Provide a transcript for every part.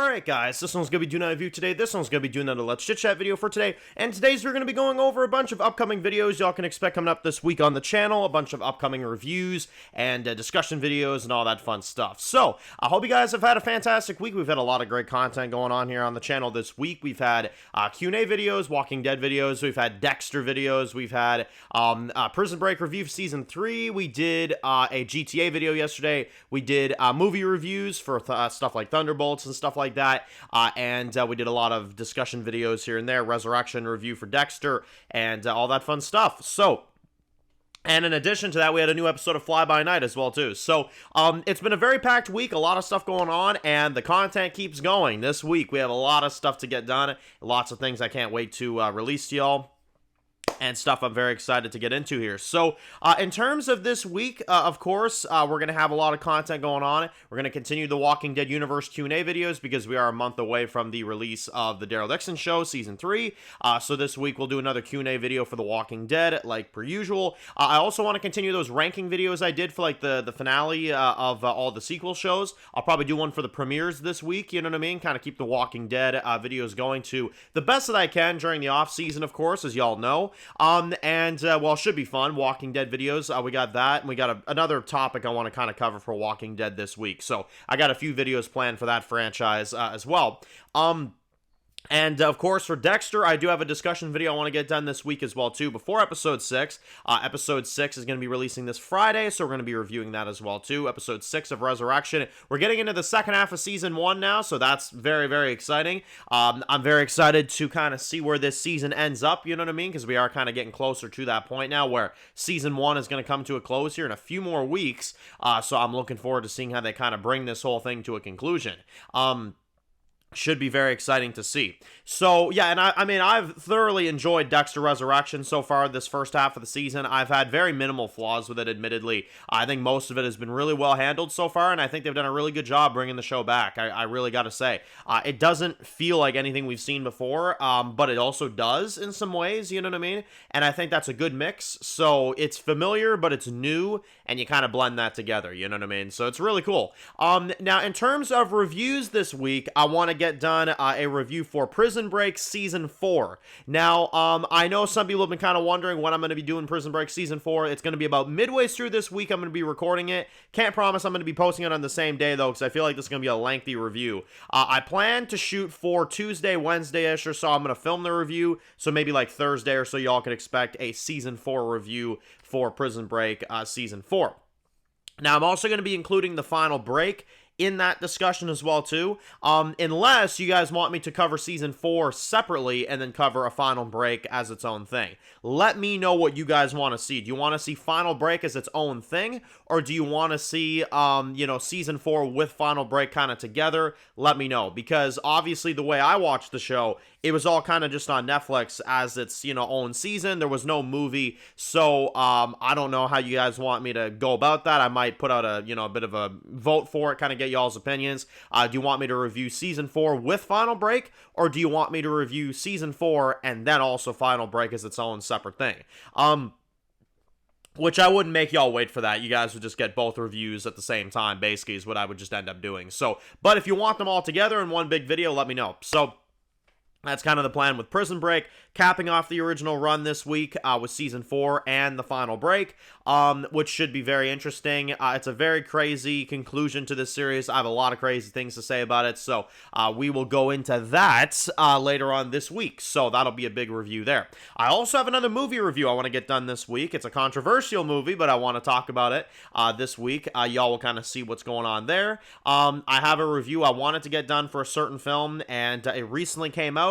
Alright guys, this one's going to be doing a review today, this one's going to be doing another Let's Chitchat video for today, and today's we're going to be going over a bunch of upcoming videos y'all can expect coming up this week on the channel, a bunch of upcoming reviews, and discussion videos, and all that fun stuff. So, I hope you guys have had a fantastic week. We've had a lot of great content going on here on the channel this week. We've had Q&A videos, Walking Dead videos, we've had Dexter videos, we've had Prison Break review for Season 3, we did a GTA video yesterday, we did movie reviews for stuff like Thunderbolts and stuff like that, and we did a lot of discussion videos here and there, Resurrection review for Dexter, and all that fun stuff. So, and in addition to that, we had a new episode of Fly By Night as well, too. So, it's been a very packed week, a lot of stuff going on, and the content keeps going. This week, we have a lot of stuff to get done, lots of things I can't wait to release to y'all, and stuff I'm very excited to get into here. So, in terms of this week, of course, we're going to have a lot of content going on. We're going to continue the Walking Dead Universe Q&A videos because we are a month away from the release of the Daryl Dixon Show, Season 3. So this week, we'll do another Q&A video for the Walking Dead, like per usual. I also want to continue those ranking videos I did for, like, the finale of all the sequel shows. I'll probably do one for the premieres this week, you know what I mean? Kind of keep the Walking Dead videos going to the best that I can during the off-season, of course, as y'all know. Well, it should be fun, Walking Dead videos, we got that, and we got another topic I want to kind of cover for Walking Dead this week, so I got a few videos planned for that franchise as well. And, of course, for Dexter, I do have a discussion video I want to get done this week as well, too, before Episode 6. Episode 6 is going to be releasing this Friday, so we're going to be reviewing that as well, too. Episode 6 of Resurrection. We're getting into the second half of Season 1 now, so that's very, very exciting. I'm very excited to kind of see where this season ends up, you know what I mean? Because we are kind of getting closer to that point now where Season 1 is going to come to a close here in a few more weeks, so I'm looking forward to seeing how they kind of bring this whole thing to a conclusion. Should be very exciting to see. So, yeah, and I mean, I've thoroughly enjoyed Dexter Resurrection so far this first half of the season. I've had very minimal flaws with it, admittedly. I think most of it has been really well handled so far, and I think they've done a really good job bringing the show back. I really got to say. It doesn't feel like anything we've seen before, but it also does in some ways, you know what I mean? And I think that's a good mix. So, it's familiar, but it's new, and you kind of blend that together, you know what I mean? So, it's really cool. Now, in terms of reviews this week, I want to get done a review for Prison Break Season 4. Now, I know some people have been kind of wondering when I'm going to be doing Prison Break Season 4. It's going to be about midway through this week. I'm going to be recording it. Can't promise I'm going to be posting it on the same day, though, because I feel like this is going to be a lengthy review. I plan to shoot for Tuesday, Wednesday-ish or so. I'm going to film the review, so maybe like Thursday or so y'all can expect a Season 4 review for Prison Break Season 4. Now, I'm also going to be including the final break in that discussion as well, too, unless you guys want me to cover Season 4 separately and then cover a Final Break as its own thing. Let me know what you guys want to see. Do you want to see Final Break as its own thing, or do you want to see, Season 4 with Final Break kind of together? Let me know, because obviously the way I watched the show, it was all kind of just on Netflix as its, own season. There was no movie, so I don't know how you guys want me to go about that. I might put out a bit of a vote for it, kind of get y'all's opinions. Do you want me to review Season 4 with Final Break, or do you want me to review Season 4 and then also Final Break as its own separate thing? Which I wouldn't make y'all wait for that. You guys would just get both reviews at the same time, basically, is what I would just end up doing. So, but if you want them all together in one big video, let me know. So, that's kind of the plan with Prison Break, capping off the original run this week with Season 4 and the Final Break, which should be very interesting. It's a very crazy conclusion to this series. I have a lot of crazy things to say about it, so we will go into that later on this week, so that'll be a big review there. I also have another movie review I want to get done this week. It's a controversial movie, but I want to talk about it this week. Y'all will kind of see what's going on there. I have a review I wanted to get done for a certain film, and it recently came out.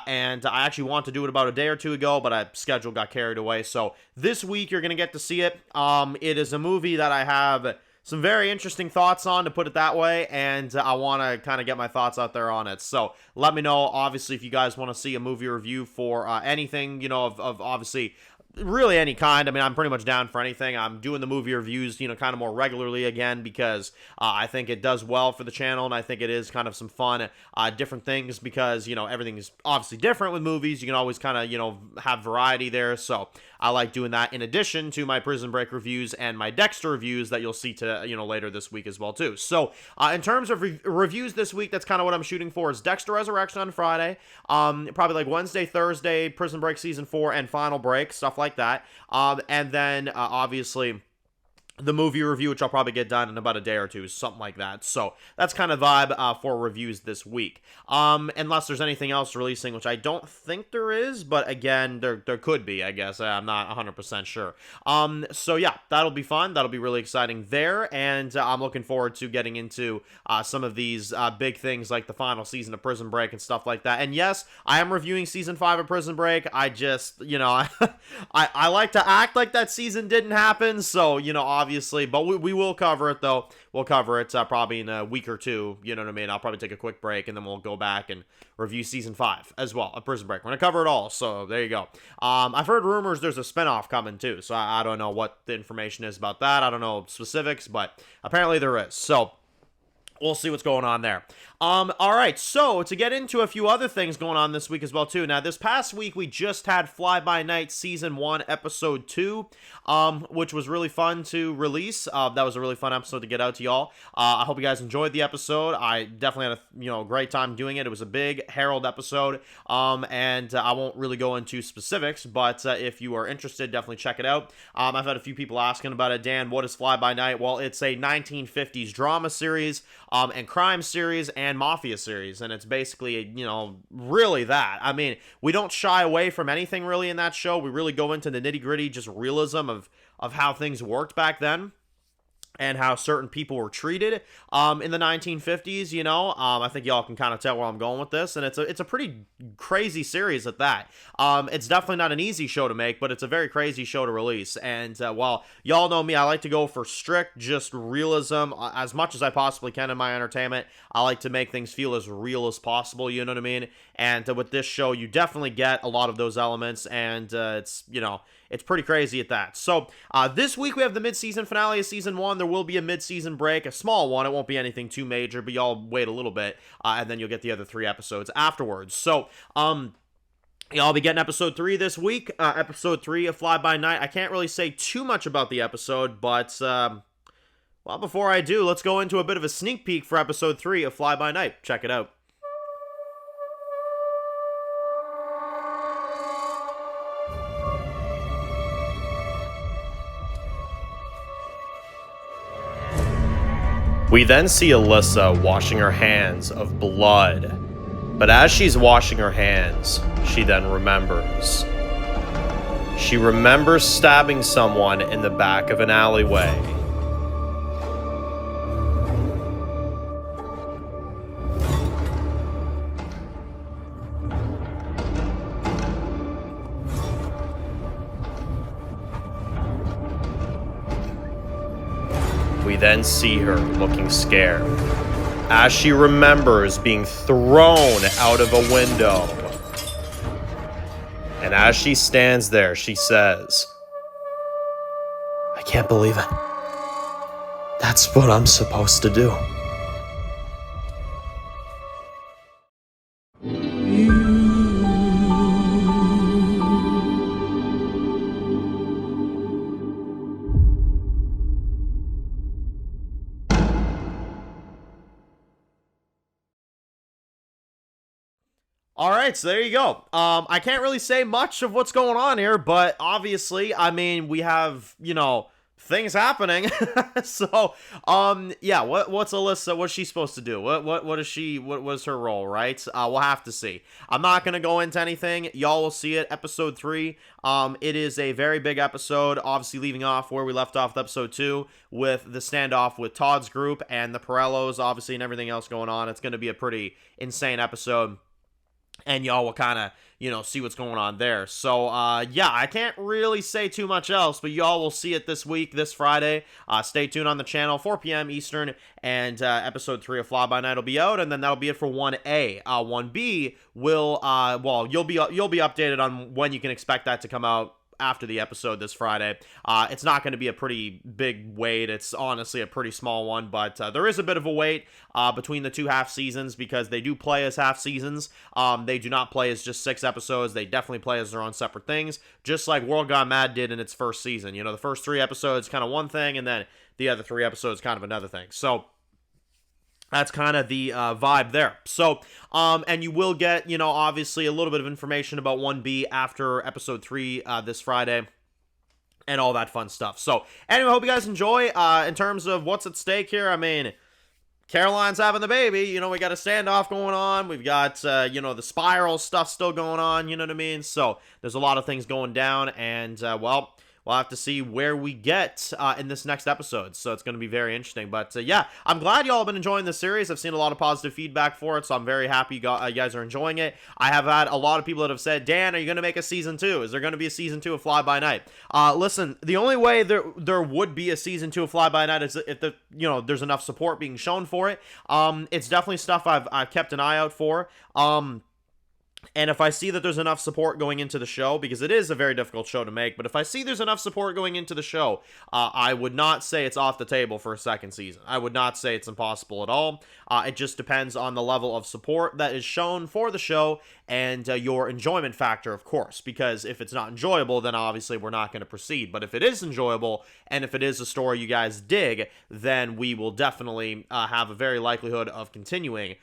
And I actually wanted to do it about a day or two ago, but my schedule got carried away. So this week you're going to get to see it. It is a movie that I have some very interesting thoughts on, to put it that way, and I want to kind of get my thoughts out there on it. So let me know, obviously, if you guys want to see a movie review for anything, of obviously really any kind. I mean, I'm pretty much down for anything. I'm doing the movie reviews, kind of more regularly again because I think it does well for the channel, and I think it is kind of some fun, different things because, everything is obviously different with movies. You can always kind of, have variety there, so I like doing that in addition to my Prison Break reviews and my Dexter reviews that you'll see later this week as well, too. So, in terms of reviews this week, that's kind of what I'm shooting for is Dexter Resurrection on Friday, probably like Wednesday, Thursday, Prison Break Season 4, and Final Break, stuff like that. And then, obviously, the movie review, which I'll probably get done in about a day or two, something like that. So that's kind of vibe for reviews this week. Unless there's anything else releasing, which I don't think there is, but again, there could be, I guess. I'm not 100% sure. So yeah, that'll be fun. That'll be really exciting there, and I'm looking forward to getting into some of these big things like the final season of Prison Break and stuff like that. And yes, I am reviewing Season 5 of Prison Break. I just, I like to act like that season didn't happen, so, obviously, but we will cover it, though. We'll cover it probably in a week or two, you know what I mean? I'll probably take a quick break, and then we'll go back and review Season 5 as well of Prison Break. We're going to cover it all, so there you go. I've heard rumors there's a spinoff coming, too, so I don't know what the information is about that. I don't know specifics, but apparently there is, so we'll see what's going on there. All right, so to get into a few other things going on this week as well, too. Now, this past week, we just had Fly By Night Season 1, Episode 2, which was really fun to release. That was a really fun episode to get out to y'all. I hope you guys enjoyed the episode. I definitely had a great time doing it. It was a big Herald episode, and I won't really go into specifics, but if you are interested, definitely check it out. I've had a few people asking about it. Dan, what is Fly By Night? Well, it's a 1950s drama series, and crime series, and mafia series, and it's basically, really that. I mean, we don't shy away from anything really in that show. We really go into the nitty-gritty, just realism of how things worked back then and how certain people were treated in the 1950s, I think y'all can kind of tell where I'm going with this, and it's a pretty crazy series at that. It's definitely not an easy show to make, but it's a very crazy show to release, and while y'all know me, I like to go for strict, just realism as much as I possibly can in my entertainment. I like to make things feel as real as possible, you know what I mean? And with this show, you definitely get a lot of those elements, and it's pretty crazy at that. So, this week we have the mid-season finale of Season 1. There will be a mid-season break, a small one. It won't be anything too major, but y'all wait a little bit, and then you'll get the other 3 episodes afterwards. So, y'all be getting Episode 3 this week, Episode 3 of Fly By Night. I can't really say too much about the episode, but, well, before I do, let's go into a bit of a sneak peek for Episode 3 of Fly By Night. Check it out. We then see Alyssa washing her hands of blood, but as she's washing her hands, she then remembers. She remembers stabbing someone in the back of an alleyway. We then see her looking scared, as she remembers being thrown out of a window. And as she stands there, she says, "I can't believe it. That's what I'm supposed to do." All right, so there you go. I can't really say much of what's going on here, but obviously, I mean, we have, things happening. So, yeah, what's Alyssa, what's she supposed to do? What is she, what was her role, right? We'll have to see. I'm not going to go into anything. Y'all will see it, Episode 3. It is a very big episode, obviously leaving off where we left off with Episode 2 with the standoff with Todd's group and the Pirellos, obviously, and everything else going on. It's going to be a pretty insane episode. And y'all will kind of, see what's going on there. So, yeah, I can't really say too much else, but y'all will see it this week, this Friday. Stay tuned on the channel, 4 p.m. Eastern, and Episode 3 of Fly By Night will be out, and then that'll be it for 1A. 1B will, well, you'll be updated on when you can expect that to come out after the episode this Friday. It's not going to be a pretty big wait. It's honestly a pretty small one, but there is a bit of a wait between the two half seasons because they do play as half seasons. They do not play as just 6 episodes. They definitely play as their own separate things, just like World Gone Mad did in its first season. You know, the first 3 episodes kind of one thing, and then the other 3 episodes kind of another thing. So that's kind of the vibe there. So, and you will get, you know, obviously a little bit of information about 1B after episode 3 this Friday and all that fun stuff. So, anyway, hope you guys enjoy. In terms of what's at stake here, I mean, Caroline's having the baby. You know, we got a standoff going on. We've got, you know, the spiral stuff still going on. You know what I mean? So, there's a lot of things going down. And, well, we'll have to see where we get in this next episode. So it's going to be very interesting. But yeah, I'm glad y'all have been enjoying this series. I've seen a lot of positive feedback for it, so I'm very happy you guys are enjoying it. I have had a lot of people that have said, Dan, are you going to make a season 2? Is there going to be a season 2 of Fly By Night? Listen, the only way there would be a season 2 of Fly By Night is if there's enough support being shown for it. It's definitely stuff I've kept an eye out for. And if I see that there's enough support going into the show, because it is a very difficult show to make, but if I see there's enough support going into the show, I would not say it's off the table for a second season. I would not say it's impossible at all. It just depends on the level of support that is shown for the show and your enjoyment factor, of course, because if it's not enjoyable, then obviously we're not going to proceed. But if it is enjoyable, and if it is a story you guys dig, then we will definitely have a very likelihood of continuing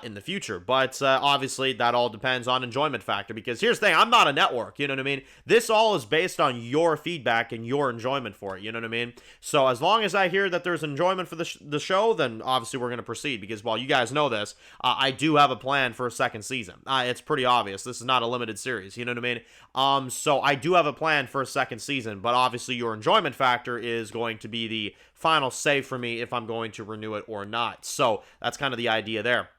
in the future. But obviously, that all depends on enjoyment factor, because here's the thing, I'm not a network, you know what I mean? This all is based on your feedback and your enjoyment for it, you know what I mean? So as long as I hear that there's enjoyment for the show, then obviously we're going to proceed, because while you guys know this, I do have a plan for a second season. It's pretty obvious. This is not a limited series, you know what I mean? So I do have a plan for a second season, but obviously your enjoyment factor is going to be the final say for me if I'm going to renew it or not. So that's kind of the idea there.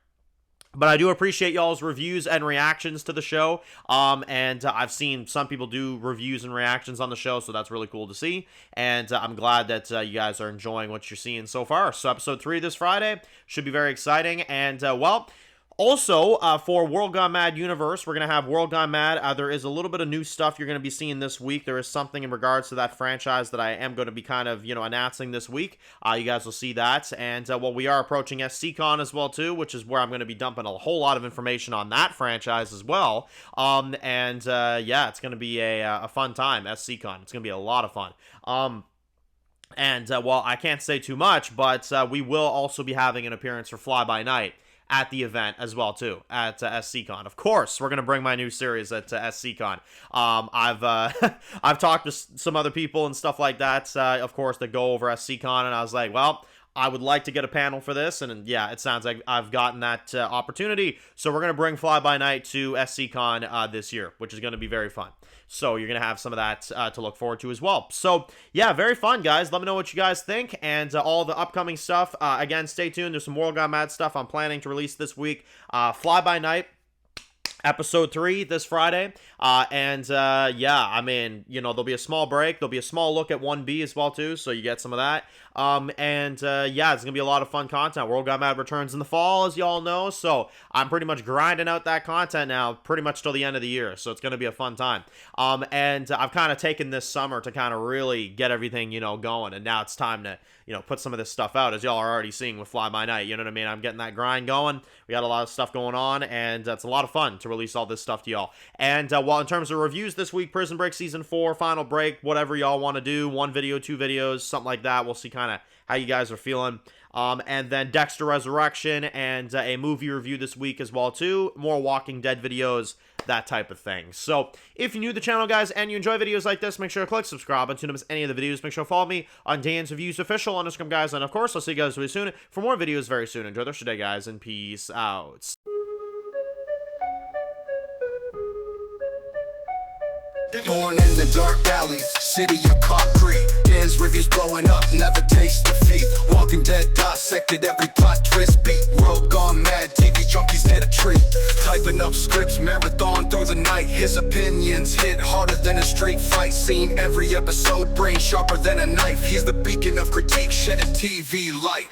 But I do appreciate y'all's reviews and reactions to the show, and I've seen some people do reviews and reactions on the show, so that's really cool to see, and I'm glad that you guys are enjoying what you're seeing so far. So episode 3 this Friday should be very exciting, and, well, also, for World Gone Mad Universe, we're going to have World Gone Mad. There is a little bit of new stuff you're going to be seeing this week. There is something in regards to that franchise that I am going to be kind of, announcing this week. You guys will see that. And, well, we are approaching SCCon as well, too, which is where I'm going to be dumping a whole lot of information on that franchise as well. Yeah, it's going to be a fun time, SCCon. It's going to be a lot of fun. Well, I can't say too much, but we will also be having an appearance for Fly By Night at the event as well, too, at SCCon. Of course, we're going to bring my new series at SCCon. I've talked to some other people and stuff like that, of course, that go over SCCon, and I was like, well, I would like to get a panel for this, and yeah, it sounds like I've gotten that opportunity, so we're going to bring Fly By Night to SCCon this year, which is going to be very fun. So you're going to have some of that to look forward to as well. So, yeah, very fun, guys. Let me know what you guys think, and all the upcoming stuff. Again, stay tuned. There's some World Gone Mad stuff I'm planning to release this week. Fly By Night, episode 3 this Friday. Yeah, I mean, there'll be a small break. There'll be a small look at 1B as well, too, so you get some of that. Yeah, it's going to be a lot of fun content. World Gone Mad returns in the fall, as y'all know, so I'm pretty much grinding out that content now pretty much till the end of the year, so it's going to be a fun time. I've kind of taken this summer to kind of really get everything, going, and now it's time to, put some of this stuff out, as y'all are already seeing with Fly By Night, you know what I mean? I'm getting that grind going. We got a lot of stuff going on, and it's a lot of fun to release all this stuff to y'all. And while in terms of reviews this week, Prison Break Season 4, Final Break, whatever y'all want to do, 1 video, 2 videos, something like that. We'll see kind of how you guys are feeling. And then Dexter Resurrection and a movie review this week as well, too. More Walking Dead videos, that type of thing. So, if you're new to the channel, guys, and you enjoy videos like this, make sure to click subscribe and to miss any of the videos. Make sure to follow me on Dan's Reviews Official on Instagram, guys. And, of course, I'll see you guys really soon for more videos very soon. Enjoy the rest of your day, guys, and peace out. Born in the dark alleys, city of concrete. Dan's reviews blowing up, never taste defeat. Walking Dead dissected every plot twist beat. World Gone Mad, TV junkies hit a treat. Typing up scripts, marathon through the night. His opinions hit harder than a street fight scene. Every episode, brain sharper than a knife. He's the beacon of critique, shedding TV light.